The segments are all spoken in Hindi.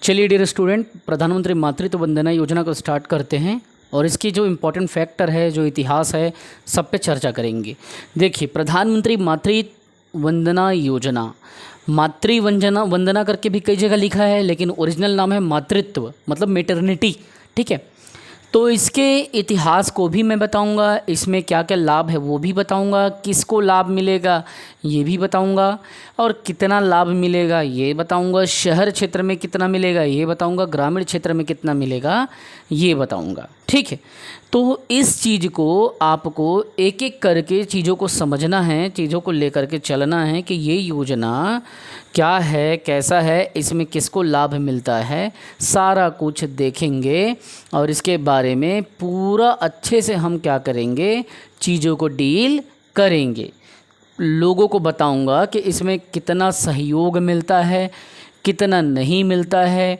चलिए डियर स्टूडेंट, प्रधानमंत्री मातृत्व वंदना योजना को स्टार्ट करते हैं और इसकी जो इम्पोर्टेंट फैक्टर है, जो इतिहास है, सब पे चर्चा करेंगे। देखिए, प्रधानमंत्री मातृत्व वंदना योजना, मातृ वंदना करके भी कई जगह लिखा है, लेकिन ओरिजिनल नाम है मातृत्व, मतलब मेटर्निटी। ठीक है, तो इसके इतिहास को भी मैं बताऊंगा, इसमें क्या क्या लाभ है वो भी बताऊंगा, किसको लाभ मिलेगा ये भी बताऊंगा, और कितना लाभ मिलेगा ये बताऊंगा, शहर क्षेत्र में कितना मिलेगा ये बताऊंगा, ग्रामीण क्षेत्र में कितना मिलेगा ये बताऊंगा। ठीक है, तो इस चीज़ को आपको एक एक करके चीज़ों को समझना है, चीज़ों को लेकर के चलना है कि ये योजना क्या है, कैसा है, इसमें किसको लाभ मिलता है, सारा कुछ देखेंगे और इसके बारे में पूरा अच्छे से हम क्या करेंगे, चीज़ों को डील करेंगे। लोगों को बताऊंगा कि इसमें कितना सहयोग मिलता है, कितना नहीं मिलता है,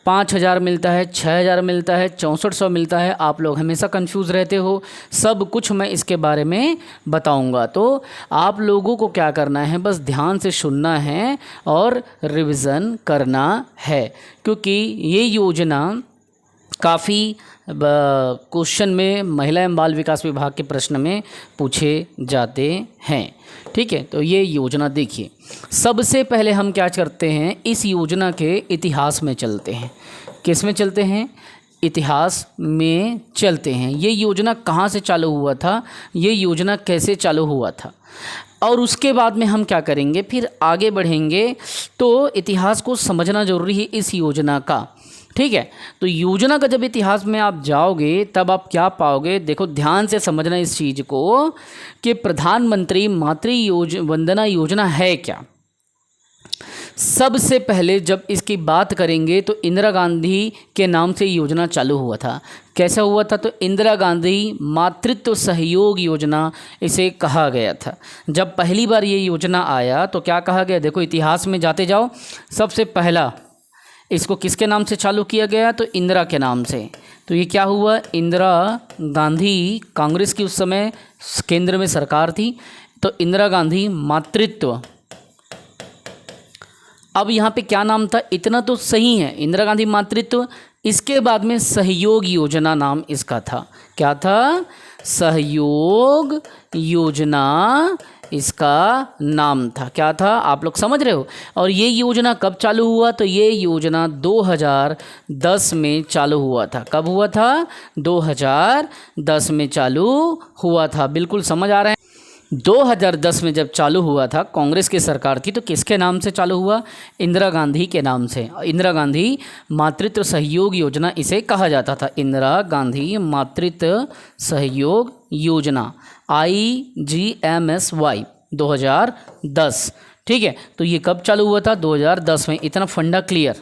5,000 मिलता है, 6,000 मिलता है, 6400 मिलता है। आप लोग हमेशा कंफ्यूज रहते हो, सब कुछ मैं इसके बारे में बताऊंगा। तो आप लोगों को क्या करना है, बस ध्यान से सुनना है और रिवीजन करना है, क्योंकि ये योजना काफ़ी क्वेश्चन में महिला एवं बाल विकास विभाग के प्रश्न में पूछे जाते हैं। ठीक है, तो ये योजना देखिए, सबसे पहले हम क्या करते हैं, इस योजना के इतिहास में चलते हैं। किस में चलते हैं? इतिहास में चलते हैं। ये योजना कहाँ से चालू हुआ था, ये योजना कैसे चालू हुआ था, और उसके बाद में हम क्या करेंगे, फिर आगे बढ़ेंगे। तो इतिहास को समझना ज़रूरी है इस योजना का। ठीक है, तो योजना का जब इतिहास में आप जाओगे तब आप क्या पाओगे, देखो ध्यान से समझना इस चीज़ को कि प्रधानमंत्री मातृ वंदना योजना है क्या। सबसे पहले जब इसकी बात करेंगे तो इंदिरा गांधी के नाम से योजना चालू हुआ था। कैसा हुआ था? तो इंदिरा गांधी मातृत्व सहयोग योजना इसे कहा गया था। जब पहली बार ये योजना आया तो क्या कहा गया, देखो इतिहास में जाते जाओ, सबसे पहला इसको किसके नाम से चालू किया गया, तो इंदिरा के नाम से। तो ये क्या हुआ, इंदिरा गांधी, कांग्रेस की उस समय केंद्र में सरकार थी, तो इंदिरा गांधी मातृत्व। अब यहाँ पे क्या नाम था, इतना तो सही है, इंदिरा गांधी मातृत्व। इसके बाद में सहयोग योजना नाम इसका था। क्या था? सहयोग योजना इसका नाम था। क्या था, आप लोग समझ रहे हो। और ये योजना कब चालू हुआ, तो ये योजना 2010 में चालू हुआ था। कब हुआ था? 2010 में चालू हुआ था। बिल्कुल समझ आ रहा है। 2010 में जब चालू हुआ था, कांग्रेस की सरकार थी, तो किसके नाम से चालू हुआ? इंदिरा गांधी के नाम से। इंदिरा गांधी मातृत्व सहयोग योजना इसे कहा जाता था। इंदिरा गांधी मातृत्व सहयोग योजना, IGMSY 2010। ठीक है, तो ये कब चालू हुआ था? 2010 में। इतना फंडा क्लियर।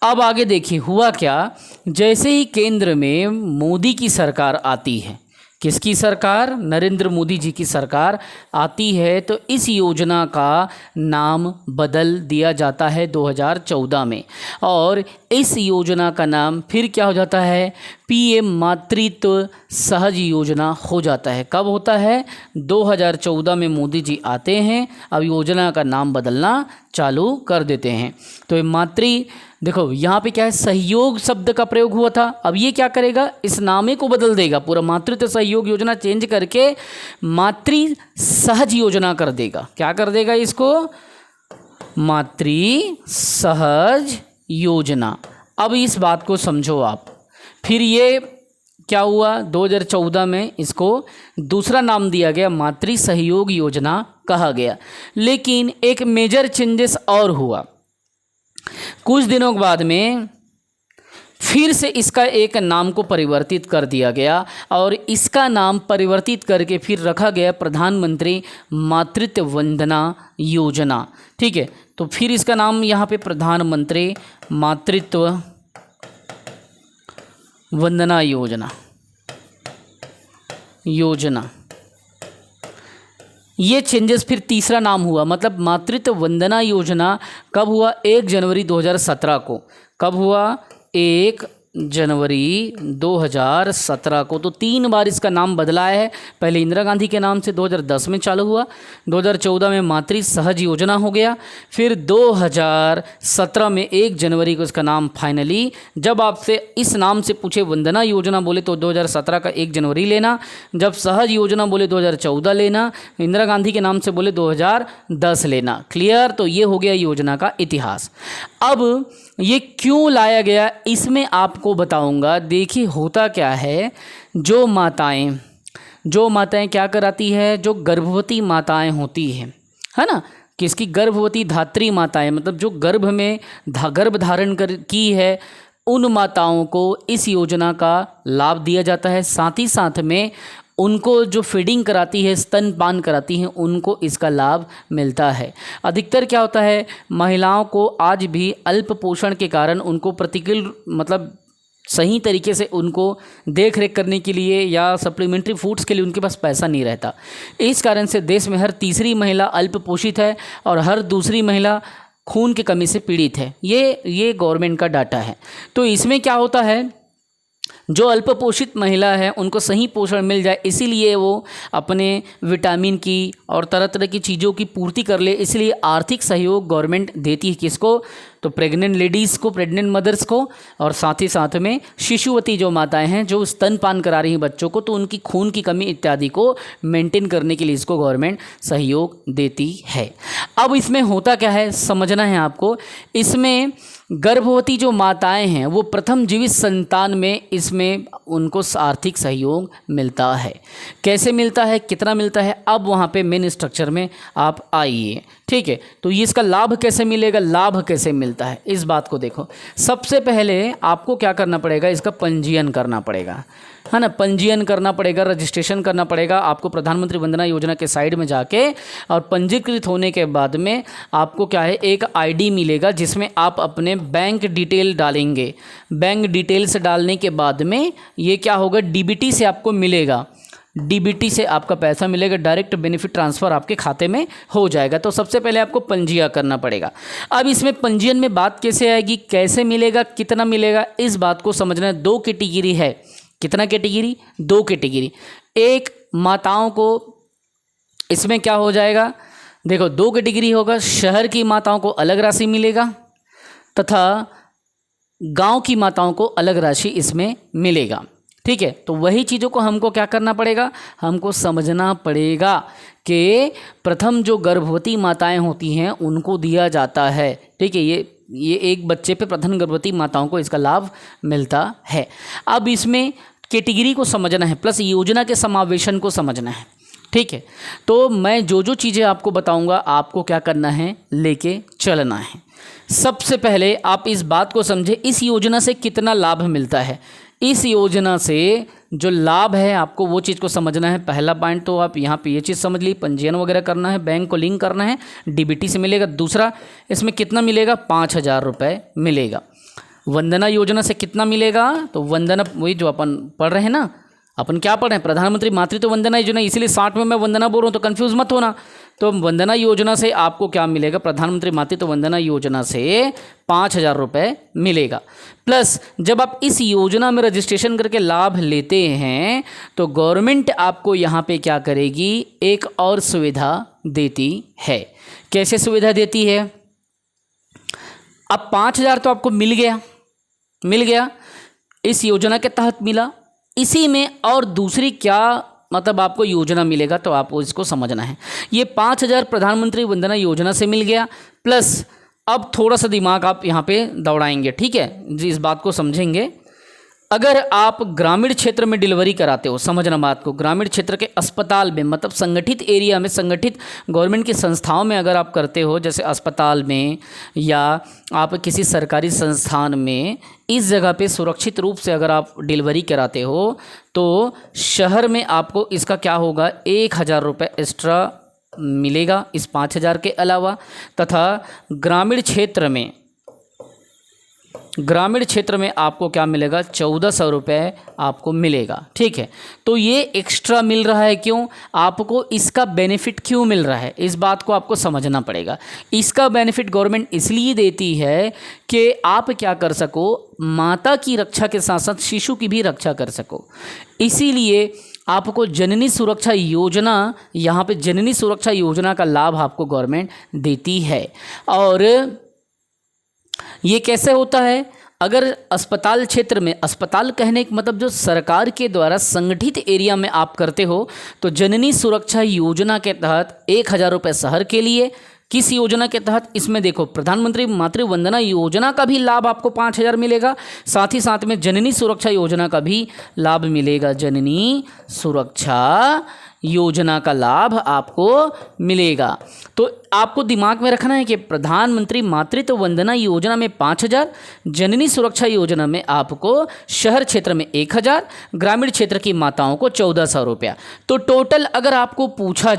अब आगे देखिए हुआ क्या, जैसे ही केंद्र में मोदी की सरकार आती है, किसकी सरकार? नरेंद्र मोदी जी की सरकार आती है, तो इस योजना का नाम बदल दिया जाता है 2014 में, और इस योजना का नाम फिर क्या हो जाता है, PM मातृत्व सहज योजना हो जाता है। कब होता है? 2014 में मोदी जी आते हैं, अब योजना का नाम बदलना चालू कर देते हैं। तो ये देखो यहाँ पे क्या है, सहयोग शब्द का प्रयोग हुआ था। अब ये क्या करेगा, इस नामे को बदल देगा, पूरा मातृत्व सहयोग योजना चेंज करके मातृ सहज योजना कर देगा। क्या कर देगा इसको? मातृ सहज योजना। अब इस बात को समझो आप। फिर ये क्या हुआ, 2014 में इसको दूसरा नाम दिया गया, मातृ सहयोग योजना कहा गया। लेकिन एक मेजर चेंजेस और हुआ। कुछ दिनों के बाद में फिर से इसका एक नाम को परिवर्तित कर दिया गया, और इसका नाम परिवर्तित करके फिर रखा गया प्रधानमंत्री मातृत्व वंदना योजना। ठीक है, तो फिर इसका नाम यहाँ पे प्रधानमंत्री मातृत्व वंदना योजना। ये चेंजेस फिर तीसरा नाम हुआ, मतलब मातृत्व वंदना योजना कब हुआ? 1 जनवरी 2017 को। कब हुआ? 1 जनवरी 2017 को। तो 3 बार इसका नाम बदला है। पहले इंदिरा गांधी के नाम से 2010 में चालू हुआ, 2014 में मातृ सहज योजना हो गया, फिर 2017 में 1 जनवरी को इसका नाम फाइनली, जब आपसे इस नाम से पूछे वंदना योजना बोले तो 2017 का 1 जनवरी लेना, जब सहज योजना बोले 2014 लेना, इंदिरा गांधी के नाम से बोले 2010 लेना। क्लियर? तो ये हो गया योजना का इतिहास। अब ये क्यों लाया गया इसमें आपको बताऊंगा। देखिए होता क्या है, जो माताएं क्या कराती है, जो गर्भवती माताएं होती हैं, है ना, किसकी? गर्भवती धात्री माताएं, मतलब जो गर्भ में गर्भ धारण की है, उन माताओं को इस योजना का लाभ दिया जाता है। साथ ही साथ में उनको जो फीडिंग कराती है, स्तनपान कराती हैं, उनको इसका लाभ मिलता है। अधिकतर क्या होता है, महिलाओं को आज भी अल्प पोषण के कारण उनको प्रतिकूल मतलब सही तरीके से उनको देख रेख करने के लिए या सप्लीमेंट्री फूड्स के लिए उनके पास पैसा नहीं रहता। इस कारण से देश में हर तीसरी महिला अल्प पोषित है और हर दूसरी महिला खून की कमी से पीड़ित है। ये गवर्नमेंट का डाटा है। तो इसमें क्या होता है, जो अल्प पोषित महिला है उनको सही पोषण मिल जाए, इसीलिए वो अपने विटामिन की और तरह तरह की चीज़ों की पूर्ति कर ले, इसलिए आर्थिक सहयोग गवर्नमेंट देती है। किसको? तो प्रेग्नेंट लेडीज़ को, प्रेग्नेंट मदर्स को, और साथ ही साथ में शिशुवती जो माताएं हैं जो स्तनपान करा रही हैं बच्चों को, तो उनकी खून की कमी इत्यादि को मेंटेन करने के लिए इसको गवर्नमेंट सहयोग देती है। अब इसमें होता क्या है समझना है आपको। इसमें गर्भवती जो माताएं हैं वो प्रथम जीवित संतान में इसमें उनको आर्थिक सहयोग मिलता है। कैसे मिलता है, कितना मिलता है, अब वहाँ पे मेन स्ट्रक्चर में आप आइए। ठीक है, तो ये इसका लाभ कैसे मिलेगा, लाभ कैसे मिलता है, इस बात को देखो। सबसे पहले आपको क्या करना पड़ेगा, इसका पंजीयन करना पड़ेगा, है ना, पंजीयन करना पड़ेगा, रजिस्ट्रेशन करना पड़ेगा आपको प्रधानमंत्री वंदना योजना के साइड में जाके। और पंजीकृत होने के बाद में आपको क्या है, एक आईडी मिलेगा जिसमें आप अपने बैंक डिटेल डालेंगे। बैंक डिटेल्स डालने के बाद में ये क्या होगा, डीबीटी से आपको मिलेगा, डीबीटी से आपका पैसा मिलेगा, डायरेक्ट बेनिफिट ट्रांसफ़र आपके खाते में हो जाएगा। तो सबसे पहले आपको पंजीयन करना पड़ेगा। अब इसमें पंजीयन में बात कैसे आएगी, कैसे मिलेगा, कितना मिलेगा, इस बात को समझना है। 2 कैटेगरी है। कितना कैटेगरी? 2 कैटेगरी। एक माताओं को इसमें क्या हो जाएगा, देखो 2 कैटेगरी होगा। शहर की माताओं को अलग राशि मिलेगा तथा गांव की माताओं को अलग राशि इसमें मिलेगा। ठीक है, तो वही चीज़ों को हमको क्या करना पड़ेगा, हमको समझना पड़ेगा कि प्रथम जो गर्भवती माताएं होती हैं उनको दिया जाता है। ठीक है, ये एक बच्चे पे प्रथम गर्भवती माताओं को इसका लाभ मिलता है। अब इसमें कैटेगरी को समझना है प्लस योजना के समावेशन को समझना है। ठीक है, तो मैं जो चीज़ें आपको बताऊंगा आपको क्या करना है, लेके चलना है। सबसे पहले आप इस बात को समझे, इस योजना से कितना लाभ मिलता है। इस योजना से जो लाभ है आपको वो चीज़ को समझना है। पहला पॉइंट तो आप यहाँ पे ये चीज़ समझ ली, पंजीयन वगैरह करना है, बैंक को लिंक करना है, डीबीटी से मिलेगा। दूसरा, इसमें कितना मिलेगा, 5,000 रुपये मिलेगा। वंदना योजना से कितना मिलेगा, तो वंदना वही जो अपन पढ़ रहे हैं ना, अपन क्या पढ़ रहे हैं, प्रधानमंत्री मातृत्व वंदना योजना, इसीलिए 60 में मैं वंदना बोल रहा हूँ, तो कंफ्यूज मत होना। तो वंदना योजना से आपको क्या मिलेगा, प्रधानमंत्री मातृत्व वंदना योजना से 5,000 रुपये मिलेगा। प्लस जब आप इस योजना में रजिस्ट्रेशन करके लाभ लेते हैं तो गवर्नमेंट आपको यहाँ पे क्या करेगी, एक और सुविधा देती है। कैसे सुविधा देती है, अब 5,000 तो आपको मिल गया, इस योजना के तहत मिला। इसी में और दूसरी क्या मतलब आपको योजना मिलेगा, तो आपको इसको समझना है। ये 5,000 प्रधानमंत्री वंदना योजना से मिल गया, प्लस अब थोड़ा सा दिमाग आप यहाँ पे दौड़ाएंगे। ठीक है जी, इस बात को समझेंगे। अगर आप ग्रामीण क्षेत्र में डिलीवरी कराते हो, समझना बात को, ग्रामीण क्षेत्र के अस्पताल में मतलब संगठित एरिया में, संगठित गवर्नमेंट की संस्थाओं में अगर आप करते हो, जैसे अस्पताल में या आप किसी सरकारी संस्थान में, इस जगह पे सुरक्षित रूप से अगर आप डिलीवरी कराते हो तो शहर में आपको इसका क्या होगा, 1,000 रुपये एक्स्ट्रा मिलेगा इस 5,000 के अलावा। तथा ग्रामीण क्षेत्र में ग्रामीण क्षेत्र में आपको क्या मिलेगा, 1400 रुपये आपको मिलेगा। ठीक है, तो ये एक्स्ट्रा मिल रहा है क्यों, आपको इसका बेनिफिट क्यों मिल रहा है, इस बात को आपको समझना पड़ेगा। इसका बेनिफिट गवर्नमेंट इसलिए देती है कि आप क्या कर सको, माता की रक्षा के साथ साथ शिशु की भी रक्षा कर सको। इसीलिए आपको जननी सुरक्षा योजना, यहाँ पे जननी सुरक्षा योजना का लाभ आपको गवर्नमेंट देती है। और ये कैसे होता है, अगर अस्पताल क्षेत्र में, अस्पताल कहने का मतलब जो सरकार के द्वारा संगठित एरिया में आप करते हो, तो जननी सुरक्षा योजना के तहत 1000 रुपये शहर के लिए। किस योजना के तहत, इसमें देखो प्रधानमंत्री मातृ वंदना योजना का भी लाभ आपको 5000 मिलेगा, साथ ही साथ में जननी सुरक्षा योजना का भी लाभ मिलेगा। जननी सुरक्षा योजना का लाभ आपको मिलेगा। तो आपको दिमाग में रखना है कि प्रधानमंत्री मातृत्व वंदना योजना में 5000, जननी सुरक्षा योजना में आपको शहर क्षेत्र में 1000, ग्रामीण क्षेत्र की माताओं को 1400 रुपया। तो टोटल अगर आपको पूछा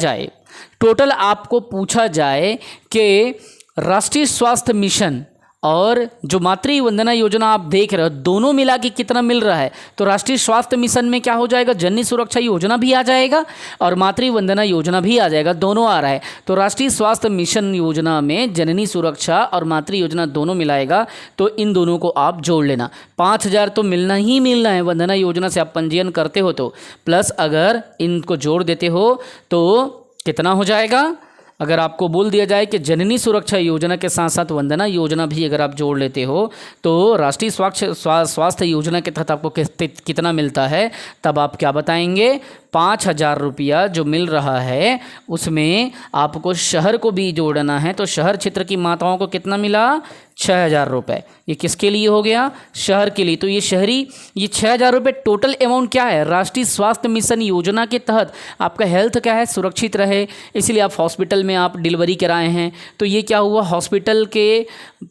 जाए कि राष्ट्रीय स्वास्थ्य मिशन और जो मातृ वंदना योजना आप देख रहे हो, दोनों मिला के कितना मिल रहा है, तो राष्ट्रीय स्वास्थ्य मिशन में क्या हो जाएगा, जननी सुरक्षा योजना भी आ जाएगा और मातृ वंदना योजना भी आ जाएगा, दोनों आ रहा है। तो राष्ट्रीय स्वास्थ्य मिशन योजना में जननी सुरक्षा और मातृ योजना दोनों मिलाएगा, तो इन दोनों को आप जोड़ लेना। 5000 तो मिलना ही मिलना है, वंदना योजना से आप पंजीयन करते हो तो, प्लस अगर इनको जोड़ देते हो तो कितना हो जाएगा। अगर आपको बोल दिया जाए कि जननी सुरक्षा योजना के साथ साथ वंदना योजना भी अगर आप जोड़ लेते हो, तो राष्ट्रीय स्वास्थ्य योजना के तहत आपको कितना मिलता है, तब आप क्या बताएंगे, 5000 रुपया जो मिल रहा है उसमें आपको शहर को भी जोड़ना है। तो शहर क्षेत्र की माताओं को कितना मिला, 6000 रुपये। ये किसके लिए हो गया, शहर के लिए। तो ये शहरी, ये 6000 रुपये टोटल अमाउंट क्या है, राष्ट्रीय स्वास्थ्य मिशन योजना के तहत आपका हेल्थ क्या है, सुरक्षित रहे, इसलिए आप हॉस्पिटल में आप डिलीवरी कराए हैं। तो ये क्या हुआ, हॉस्पिटल के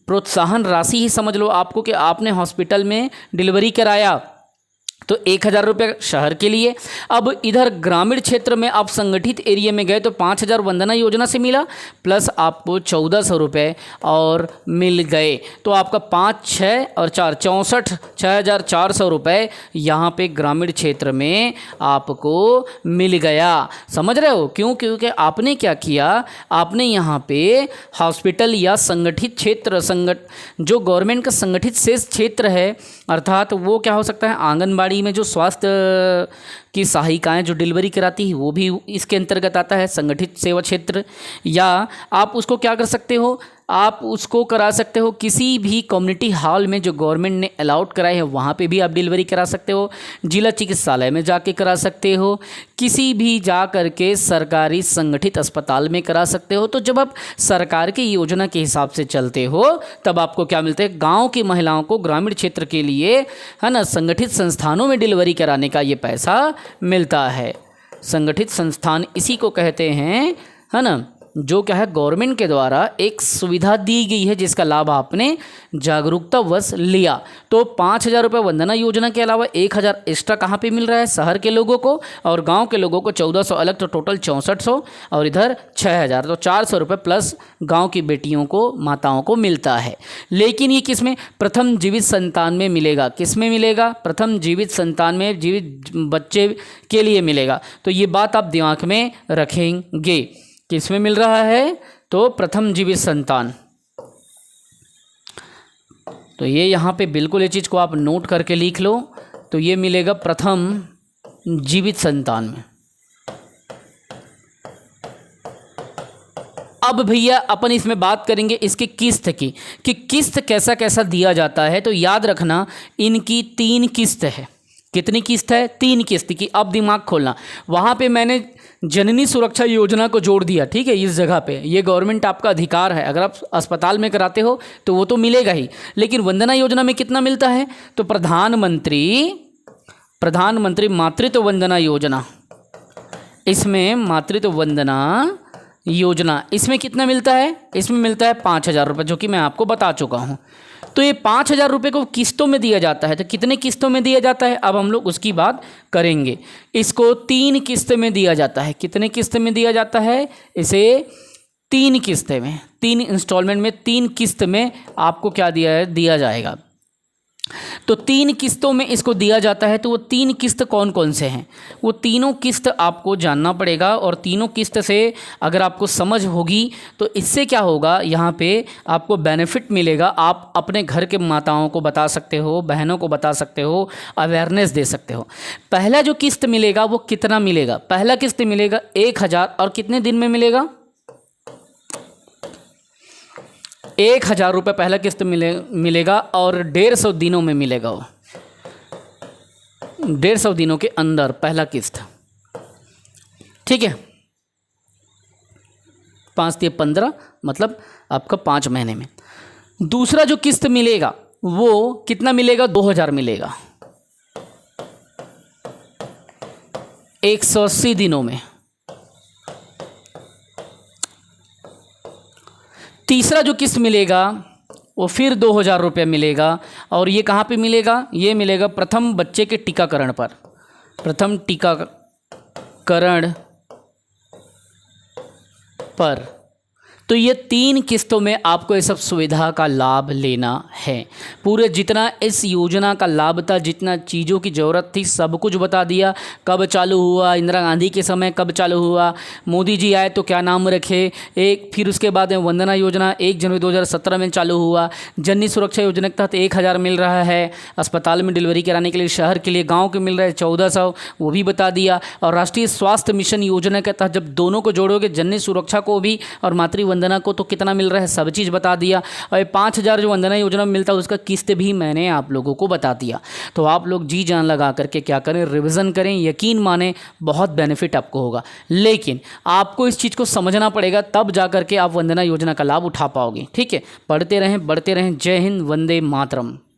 प्रोत्साहन राशि ही समझ लो आपको कि आपने हॉस्पिटल में डिलीवरी कराया, तो 1000 रुपये शहर के लिए। अब इधर ग्रामीण क्षेत्र में आप संगठित एरिया में गए तो 5000 वंदना योजना से मिला, प्लस आपको 1400 रुपये और मिल गए। तो आपका 5, 6 और 4, 64, 6400 रुपये यहाँ पे ग्रामीण क्षेत्र में आपको मिल गया। समझ रहे हो क्यों, क्योंकि आपने क्या किया, आपने यहाँ पे हॉस्पिटल या संगठित क्षेत्र, जो गवर्नमेंट का संगठित शेष क्षेत्र है, अर्थात वो क्या हो सकता है, आंगनबाड़ी में जो स्वास्थ्य की सहायिकाएं जो डिलीवरी कराती है वो भी इसके अंतर्गत आता है, संगठित सेवा क्षेत्र। या आप उसको क्या कर सकते हो, आप उसको करा सकते हो किसी भी कम्युनिटी हॉल में जो गवर्नमेंट ने अलाउड कराए हैं वहाँ पे भी आप डिलीवरी करा सकते हो, जिला चिकित्सालय में जाके करा सकते हो, किसी भी जा कर के सरकारी संगठित अस्पताल में करा सकते हो। तो जब आप सरकार की योजना के हिसाब से चलते हो तब आपको क्या मिलता है, गाँव की महिलाओं को ग्रामीण क्षेत्र के लिए, है ना, संगठित संस्थानों में डिलीवरी कराने का ये पैसा मिलता है। संगठित संस्थान इसी को कहते हैं, है ना, जो क्या है गवर्नमेंट के द्वारा एक सुविधा दी गई है जिसका लाभ आपने जागरूकता वश लिया। तो 5000 रुपये वंदना योजना के अलावा 1000 एक्स्ट्रा कहाँ पे मिल रहा है, शहर के लोगों को, और गांव के लोगों को 1400 अलग, तो टोटल 6400, और इधर 6000, तो 400 रुपये प्लस गांव की बेटियों को, माताओं को मिलता है। लेकिन ये किस में, प्रथम जीवित संतान में मिलेगा। किस में मिलेगा, प्रथम जीवित संतान में, जीवित बच्चे के लिए मिलेगा। तो ये बात आप दिमाग में रखेंगे, किस में मिल रहा है, तो प्रथम जीवित संतान। तो ये यहाँ पे बिल्कुल ये चीज़ को आप नोट करके लिख लो, तो ये मिलेगा प्रथम जीवित संतान में। अब भैया अपन इसमें बात करेंगे इसकी किस्त की, कि किस्त कैसा कैसा दिया जाता है। तो याद रखना इनकी 3 किस्त है। कितनी किस्त है, 3 किस्त की। अब दिमाग खोलना, वहाँ पे मैंने जननी सुरक्षा योजना को जोड़ दिया, ठीक है, इस जगह पे ये गवर्नमेंट आपका अधिकार है, अगर आप अस्पताल में कराते हो तो वो तो मिलेगा ही। लेकिन वंदना योजना में कितना मिलता है, तो प्रधानमंत्री मातृत्व वंदना योजना, इसमें मातृत्व वंदना योजना, इसमें कितना मिलता है, इसमें मिलता है 5000 रुपये, जो कि मैं आपको बता चुका हूँ। तो ये 5000 रुपये को किस्तों में दिया जाता है। तो कितने किस्तों में दिया जाता है, अब हम लोग उसकी बात करेंगे। इसको 3 किस्त में दिया जाता है। कितने किस्त में दिया जाता है, इसे 3 किस्तें में, 3 इंस्टॉलमेंट में, 3 किस्त में आपको क्या दिया जाएगा, तो 3 किस्तों में इसको दिया जाता है। तो वो 3 किस्त कौन कौन से हैं, वो तीनों किस्त आपको जानना पड़ेगा। और तीनों किस्त से अगर आपको समझ होगी तो इससे क्या होगा, यहाँ पे आपको बेनिफिट मिलेगा। आप अपने घर के माताओं को बता सकते हो, बहनों को बता सकते हो, अवेयरनेस दे सकते हो। पहला जो किस्त मिलेगा वो कितना मिलेगा, पहला किस्त मिलेगा 1000 और कितने दिन में मिलेगा, 1000 रुपये पहला किस्त मिलेगा और 150 दिनों में मिलेगा। वो 150 दिनों के अंदर पहला किस्त, ठीक है। 5 से 15 मतलब आपका 5 महीने में। दूसरा जो किस्त मिलेगा वो कितना मिलेगा, 2000 मिलेगा 180 दिनों में। तीसरा जो किस्त मिलेगा वो फिर 2000 रुपये मिलेगा और ये कहाँ पे मिलेगा, ये मिलेगा प्रथम बच्चे के टीकाकरण पर, प्रथम टीकाकरण पर। तो ये 3 किस्तों में आपको ये सब सुविधा का लाभ लेना है। पूरे जितना इस योजना का लाभ था, जितना चीज़ों की ज़रूरत थी, सब कुछ बता दिया। कब चालू हुआ, इंदिरा गांधी के समय कब चालू हुआ, मोदी जी आए तो क्या नाम रखे, फिर उसके बाद में वंदना योजना 1 जनवरी 2017 में चालू हुआ। जननी सुरक्षा योजना के तहत 1000 मिल रहा है, अस्पताल में डिलीवरी कराने के लिए, शहर के लिए, गाँव के मिल रहा है 1400, वो भी बता दिया। और राष्ट्रीय स्वास्थ्य मिशन योजना के तहत जब दोनों को जोड़ोगे, जननी सुरक्षा को भी और मातृ वंदना को, तो कितना मिल रहा है, सब चीज़ बता दिया। और 5000 जो वंदना योजना में मिलता है उसका किस्त भी मैंने आप लोगों को बता दिया। तो आप लोग जी जान लगा करके क्या करें, रिवीजन करें, यकीन माने बहुत बेनिफिट आपको होगा। लेकिन आपको इस चीज़ को समझना पड़ेगा, तब जा करके आप वंदना योजना का लाभ उठा पाओगे। ठीक है, पढ़ते रहें, बढ़ते रहें। जय हिंद, वंदे मातरम।